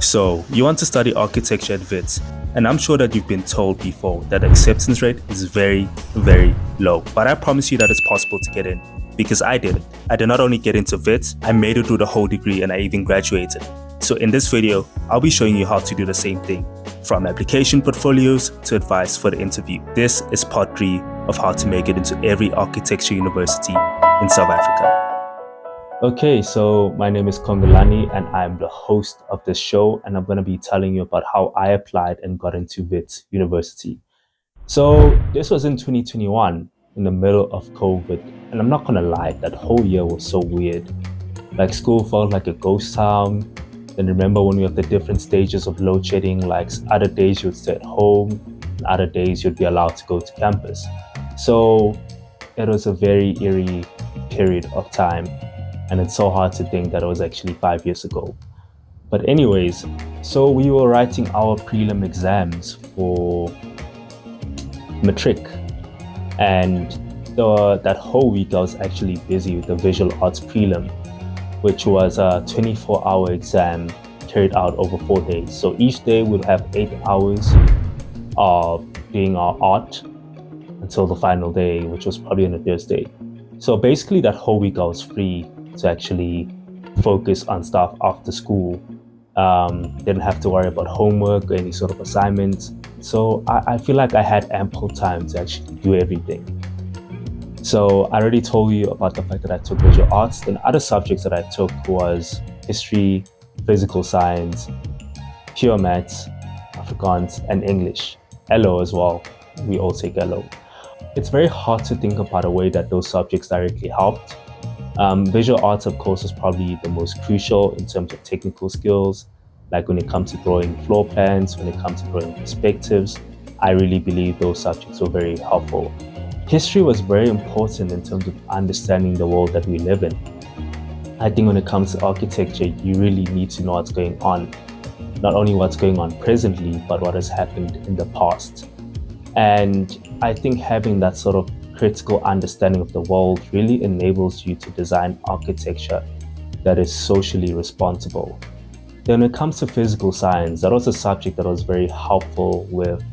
So, you want to study architecture at Wits, and I'm sure that you've been told before that the acceptance rate is very, very low. But I promise you that it's possible to get in, because I did it. I did not only get into Wits, I made it through the whole degree and I even graduated. So in this video, I'll be showing you how to do the same thing, from application portfolios to advice for the interview. This is part 3 of how to make it into every architecture university in South Africa. Okay, so my name is Khongelani and I'm the host of this show, and I'm going to be telling you about how I applied and got into Wits University. So this was in 2021, in the middle of COVID, and I'm not going to lie, that whole year was so weird. Like, school felt like a ghost town. Then remember when we have the different stages of load shedding, like other days you'd stay at home, and other days you'd be allowed to go to campus. So it was a very eerie period of time. And it's so hard to think that it was actually 5 years ago. But anyways, so we were writing our prelim exams for matric. And that whole week I was actually busy with the visual arts prelim, which was a 24-hour exam carried out over 4 days. So each day we'll have 8 hours of doing our art until the final day, which was probably on a Thursday. So basically that whole week I was free to actually focus on stuff after school. Didn't have to worry about homework or any sort of assignments. So I feel like I had ample time to actually do everything. So I already told you about the fact that I took visual arts. Then other subjects that I took was history, physical science, pure maths, Afrikaans, and English. LO as well. We all take LO. It's very hard to think about a way that those subjects directly helped. Visual arts, of course, is probably the most crucial in terms of technical skills, like when it comes to drawing floor plans, when it comes to drawing perspectives. I really believe those subjects were very helpful. History was very important in terms of understanding the world that we live in. I think when it comes to architecture, you really need to know what's going on, not only what's going on presently, but what has happened in the past. And I think having that sort of critical understanding of the world really enables you to design architecture that is socially responsible. Then when it comes to physical science, that was a subject that was very helpful with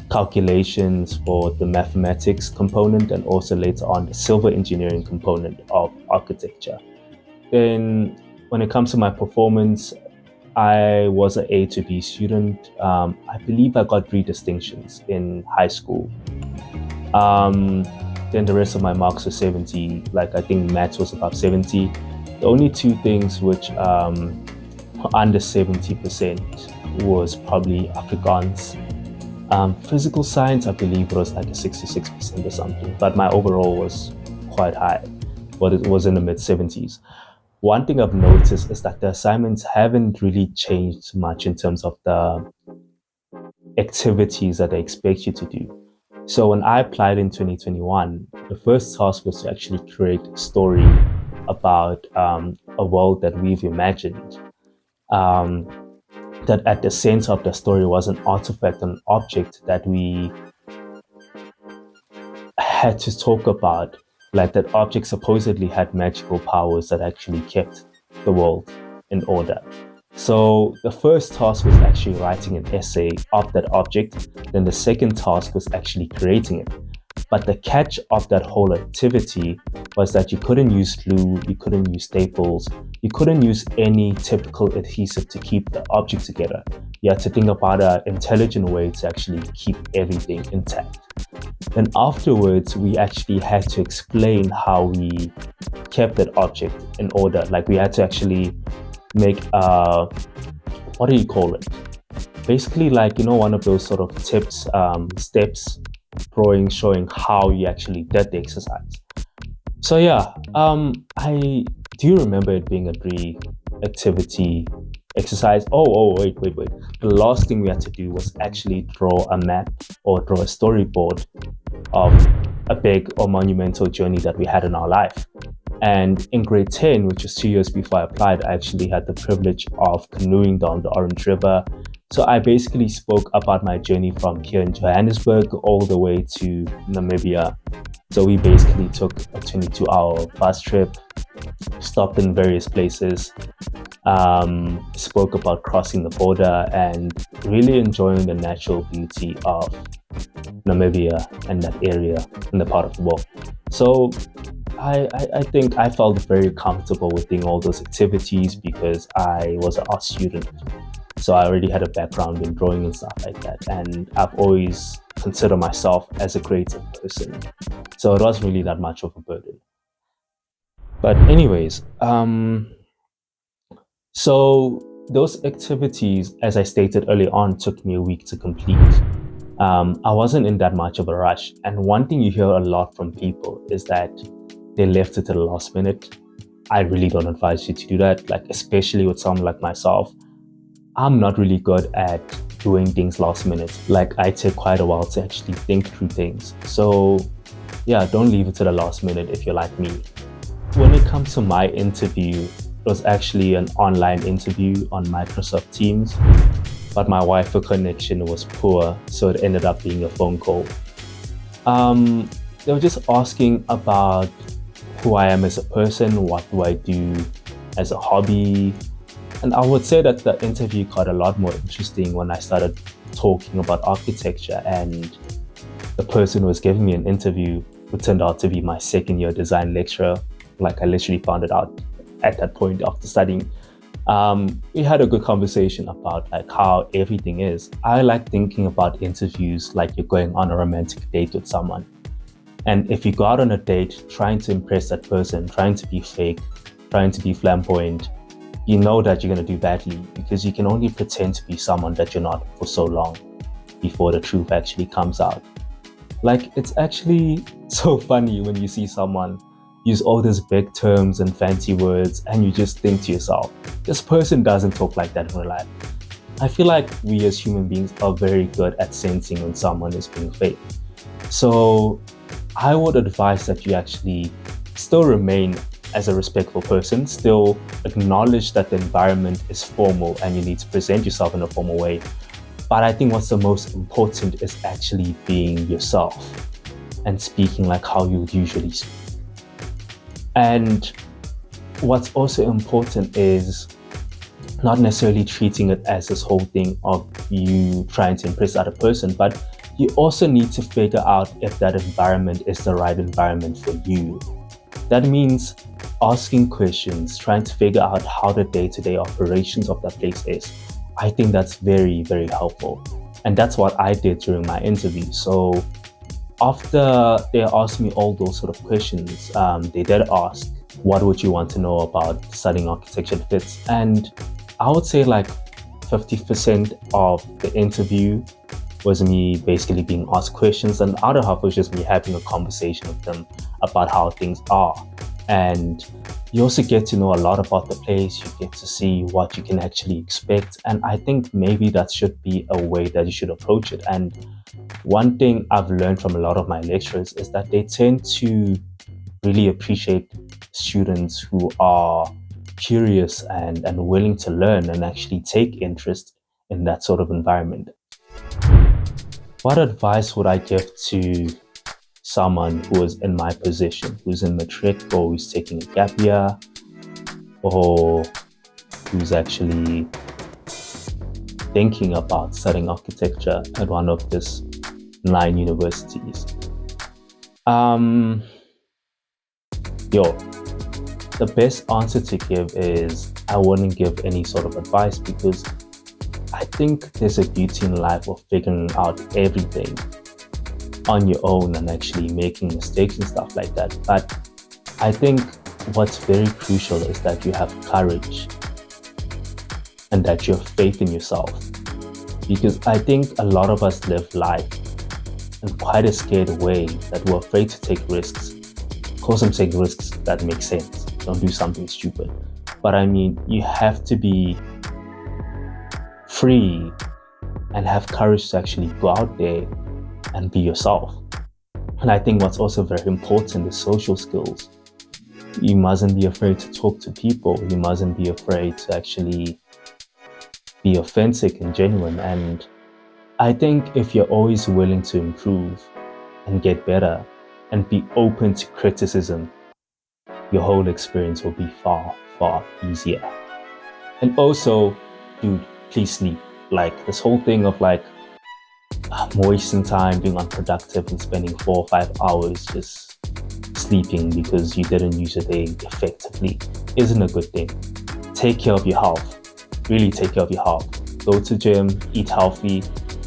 calculations for the mathematics component and also later on the civil engineering component of architecture. Then when it comes to my performance, I was an A to B student. I believe I got 3 distinctions in high school. Then the rest of my marks were 70, like I think maths was above 70. The only 2 things which under 70% was probably Afrikaans. Physical science, I believe it was like a 66% or something, but my overall was quite high, but it was in the mid 70s. One thing I've noticed is that the assignments haven't really changed much in terms of the activities that they expect you to do. So when I applied in 2021, the first task was to actually create a story about a world that we've imagined. That at the center of the story was an artifact, an object that we had to talk about. Like, that object supposedly had magical powers that actually kept the world in order. So the first task was actually writing an essay of that object. Then the second task was actually creating it. But the catch of that whole activity was that you couldn't use glue, you couldn't use staples, you couldn't use any typical adhesive to keep the object together. You had to think about an intelligent way to actually keep everything intact. Then afterwards, we actually had to explain how we kept that object in order. Like, we had to actually make what do you call it? Basically, like, one of those sort of tips, steps, drawing, showing how you actually did the exercise. So yeah, I do remember it being a 3 activity exercise. Wait. The last thing we had to do was actually draw a map or draw a storyboard of a big or monumental journey that we had in our life. And in grade 10, which was 2 years before I applied, I actually had the privilege of canoeing down the Orange River, So I basically spoke about my journey from here in Johannesburg all the way to Namibia. So we basically took a 22-hour bus trip, stopped in various places, spoke about crossing the border and really enjoying the natural beauty of Namibia and that area in the part of the world. So I think I felt very comfortable with doing all those activities because I was an art student. So I already had a background in drawing and stuff like that. And I've always considered myself as a creative person. So it wasn't really that much of a burden. But anyways, so those activities, as I stated early on, took me a week to complete. I wasn't in that much of a rush. And one thing you hear a lot from people is that they left it to the last minute. I really don't advise you to do that, like especially with someone like myself. I'm not really good at doing things last minute. Like I take quite a while to actually think through things. So yeah, don't leave it to the last minute if you're like me. When it comes to my interview, it was actually an online interview on Microsoft Teams, but my Wi-Fi connection was poor, so it ended up being a phone call. They were just asking about who I am as a person, what do I do as a hobby, and I would say that the interview got a lot more interesting when I started talking about architecture, and the person who was giving me an interview who turned out to be my second year design lecturer. Like I literally found it out at that point after studying. We had a good conversation about like how everything is. I like thinking about interviews like you're going on a romantic date with someone. And if you go out on a date trying to impress that person, trying to be fake, trying to be flamboyant, you know that you're going to do badly because you can only pretend to be someone that you're not for so long before the truth actually comes out. Like, it's actually so funny when you see someone use all these big terms and fancy words and you just think to yourself, this person doesn't talk like that in real life. I feel like we as human beings are very good at sensing when someone is being fake. So I would advise that you actually still remain as a respectful person, still acknowledge that the environment is formal and you need to present yourself in a formal way. But I think what's the most important is actually being yourself and speaking like how you would usually speak. And what's also important is not necessarily treating it as this whole thing of you trying to impress the other person, but you also need to figure out if that environment is the right environment for you. That means asking questions, trying to figure out how the day-to-day operations of that place is. I think that's very, very helpful. And that's what I did during my interview. So after they asked me all those sort of questions, they did ask, what would you want to know about studying architecture at Wits? And I would say like 50% of the interview was me basically being asked questions, and the other half was just me having a conversation with them about how things are. And you also get to know a lot about the place, you get to see what you can actually expect. And I think maybe that should be a way that you should approach it. And one thing I've learned from a lot of my lecturers is that they tend to really appreciate students who are curious and willing to learn and actually take interest in that sort of environment. What advice would I give to someone who is in my position, who's in matric or who's taking a gap year or who's actually thinking about studying architecture at one of these 9 universities? The best answer to give is I wouldn't give any sort of advice because I think there's a beauty in life of figuring out everything on your own and actually making mistakes and stuff like that. But I think what's very crucial is that you have courage and that you have faith in yourself. Because I think a lot of us live life in quite a scared way that we're afraid to take risks. Of course, I'm taking risks that make sense. Don't do something stupid. But I mean, you have to be free and have courage to actually go out there and be yourself. And I think what's also very important is social skills. You mustn't be afraid to talk to people. You mustn't be afraid to actually be authentic and genuine. And I think if you're always willing to improve and get better and be open to criticism, your whole experience will be far, far easier. And also, dude, please sleep. Like this whole thing of like wasting time, being unproductive, and spending 4 or 5 hours just sleeping because you didn't use your day effectively isn't a good thing. Take care of your health. Really take care of your health. Go to gym, eat healthy.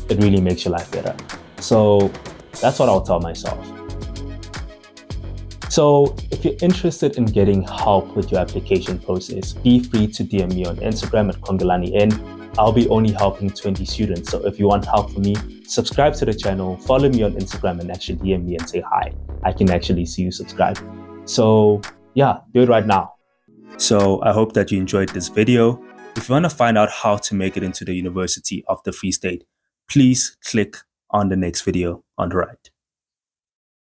It really makes your life better. So that's what I'll tell myself. So if you're interested in getting help with your application process, be free to DM me on Instagram at Khongelani, and I'll be only helping 20 students. So if you want help from me, subscribe to the channel, follow me on Instagram, and actually DM me and say hi. I can actually see you subscribe. So yeah, do it right now. So I hope that you enjoyed this video. If you want to find out how to make it into the University of the Free State, please click on the next video on the right.